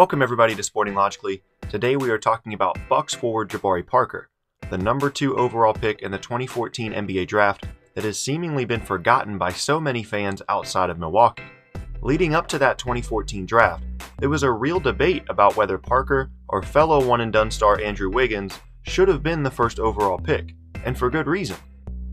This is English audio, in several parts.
Welcome everybody to Sporting Logically. Today we are talking about Bucks forward Jabari Parker, the number 2 overall pick in the 2014 NBA draft that has seemingly been forgotten by so many fans outside of Milwaukee. Leading up to that 2014 draft, there was a real debate about whether Parker or fellow one-and-done star Andrew Wiggins should have been the first overall pick, and for good reason.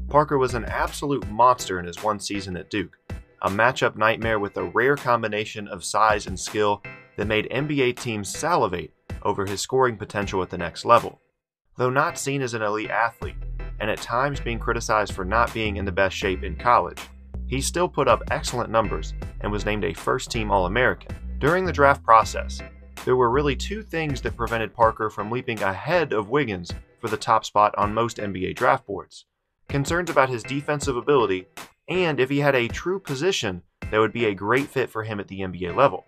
Parker was an absolute monster in his one season at Duke, a matchup nightmare with a rare combination of size and skill that made NBA teams salivate over his scoring potential at the next level. Though not seen as an elite athlete, and at times being criticized for not being in the best shape in college, he still put up excellent numbers and was named a first-team All-American. During the draft process, there were really 2 things that prevented Parker from leaping ahead of Wiggins for the top spot on most NBA draft boards: concerns about his defensive ability, and if he had a true position that would be a great fit for him at the NBA level.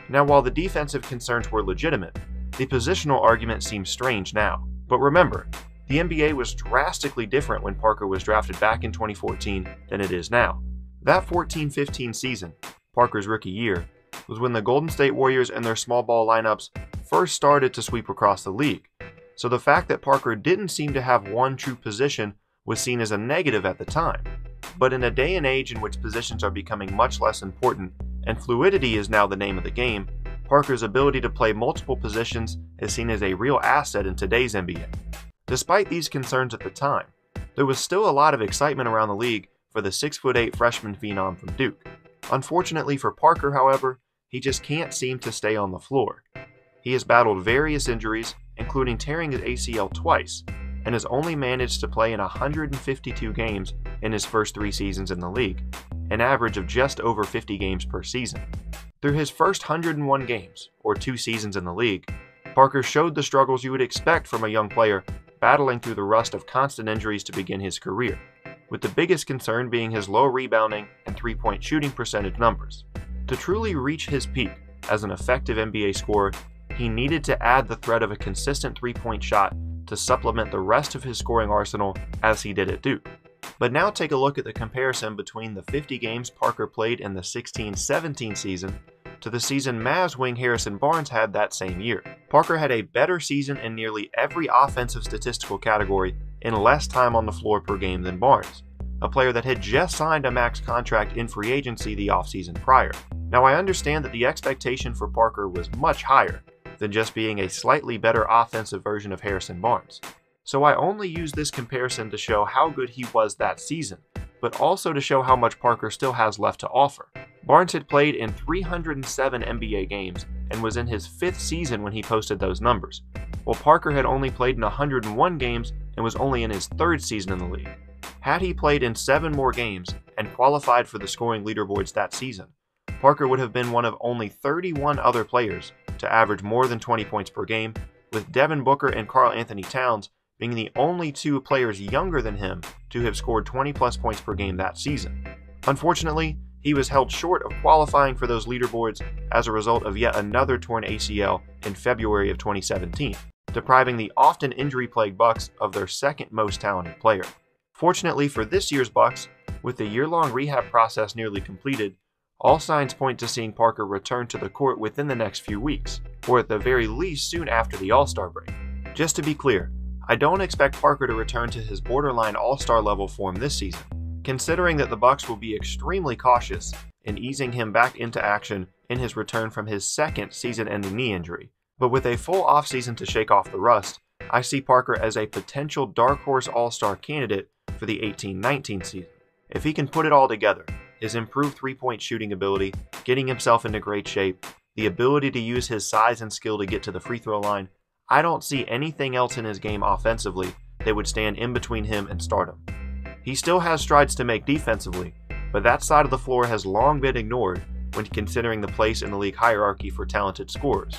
Now, while the defensive concerns were legitimate, the positional argument seems strange now. But remember, the NBA was drastically different when Parker was drafted back in 2014 than it is now. That 14-15 season, Parker's rookie year, was when the Golden State Warriors and their small ball lineups first started to sweep across the league. So the fact that Parker didn't seem to have one true position was seen as a negative at the time. But in a day and age in which positions are becoming much less important, and fluidity is now the name of the game, Parker's ''ability to play multiple positions is seen as a real asset in today's NBA. Despite these concerns at the time, there was still a lot of excitement around the league for the 6'8" freshman phenom from Duke. Unfortunately for Parker, however, he just can't seem to stay on the floor. He has battled various injuries, including tearing his ACL twice, and has only managed to play in 152 games in his first 3 seasons in the league, an average of just over 50 games per season. Through his first 101 games, or 2 seasons in the league, Parker showed the struggles you would expect from a young player battling through the rust of constant injuries to begin his career, with the biggest concern being his low rebounding and 3-point shooting percentage numbers. To truly reach his peak as an effective NBA scorer, he needed to add the threat of a consistent 3-point shot to supplement the rest of his scoring arsenal as he did at Duke. But now take a look at the comparison between the 50 games Parker played in the 16-17 season to the season Mavs wing Harrison Barnes had that same year. Parker had a better season in nearly every offensive statistical category in less time on the floor per game than Barnes, a player that had just signed a max contract in free agency the offseason prior. Now, I understand that the expectation for Parker was much higher than just being a slightly better offensive version of Harrison Barnes. So I only use this comparison to show how good he was that season, but also to show how much Parker still has left to offer. Barnes had played in 307 NBA games and was in his 5th season when he posted those numbers, while Parker had only played in 101 games and was only in his 3rd season in the league. Had he played in 7 more games and qualified for the scoring leaderboards that season, Parker would have been one of only 31 other players to average more than 20 points per game, with Devin Booker and Karl Anthony Towns being the only 2 players younger than him to have scored 20+ points per game that season. Unfortunately, he was held short of qualifying for those leaderboards as a result of yet another torn ACL in February of 2017, depriving the often injury-plagued Bucks of their 2nd most talented player. Fortunately for this year's Bucks, with the year-long rehab process nearly completed, all signs point to seeing Parker return to the court within the next few weeks, or at the very least soon after the All-Star break. Just to be clear, I don't expect Parker to return to his borderline All-Star level form this season, considering that the Bucks will be extremely cautious in easing him back into action in his return from his 2nd season-ending knee injury. But with a full offseason to shake off the rust, I see Parker as a potential dark horse All-Star candidate for the 18-19 season. If he can put it all together, his improved 3-point shooting ability, getting himself into great shape, the ability to use his size and skill to get to the free throw line, I don't see anything else in his game offensively that would stand in between him and stardom. He still has strides to make defensively, but that side of the floor has long been ignored when considering the place in the league hierarchy for talented scorers.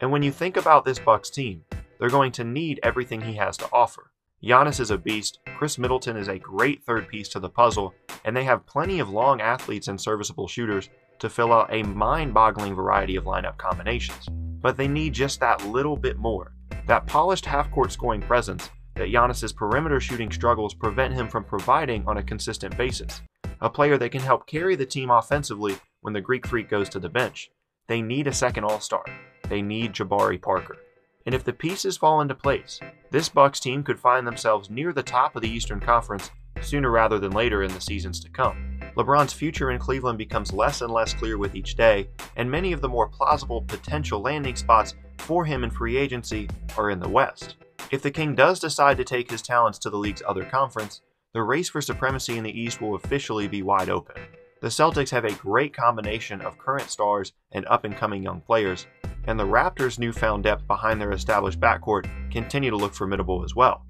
And when you think about this Bucks team, they're going to need everything he has to offer. Giannis is a beast, Chris Middleton is a great 3rd piece to the puzzle, and they have plenty of long athletes and serviceable shooters to fill out a mind-boggling variety of lineup combinations. But they need just that little bit more, that polished half-court scoring presence that Giannis's perimeter shooting struggles prevent him from providing on a consistent basis, a player that can help carry the team offensively when the Greek Freak goes to the bench. They need a second All-Star. they need Jabari Parker. And if the pieces fall into place, this Bucks team could find themselves near the top of the Eastern Conference sooner rather than later in the seasons to come. LeBron's future in Cleveland becomes less and less clear with each day, and many of the more plausible potential landing spots for him in free agency are in the West. If the King does decide to take his talents to the league's other conference, the race for supremacy in the East will officially be wide open. The Celtics have a great combination of current stars and up-and-coming young players, and the Raptors' newfound depth behind their established backcourt continue to look formidable as well.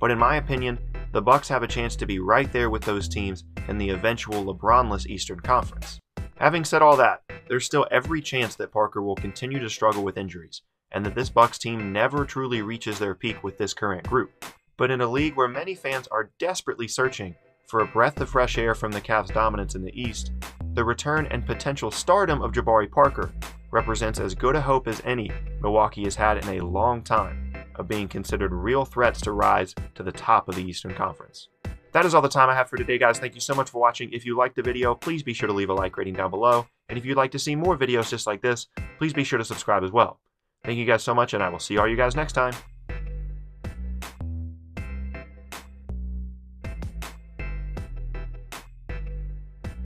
But in my opinion, the Bucks have a chance to be right there with those teams in the eventual LeBron-less Eastern Conference. Having said all that, there's still every chance that Parker will continue to struggle with injuries, and that this Bucks team never truly reaches their peak with this current group. But in a league where many fans are desperately searching for a breath of fresh air from the Cavs' dominance in the East, the return and potential stardom of Jabari Parker represents as good a hope as any Milwaukee has had in a long time of being considered real threats to rise to the top of the Eastern Conference. That is all the time I have for today, guys. Thank you so much for watching. If you liked the video, please be sure to leave a like rating down below. And if you'd like to see more videos just like this, please be sure to subscribe as well. Thank you guys so much, and I will see all you guys next time.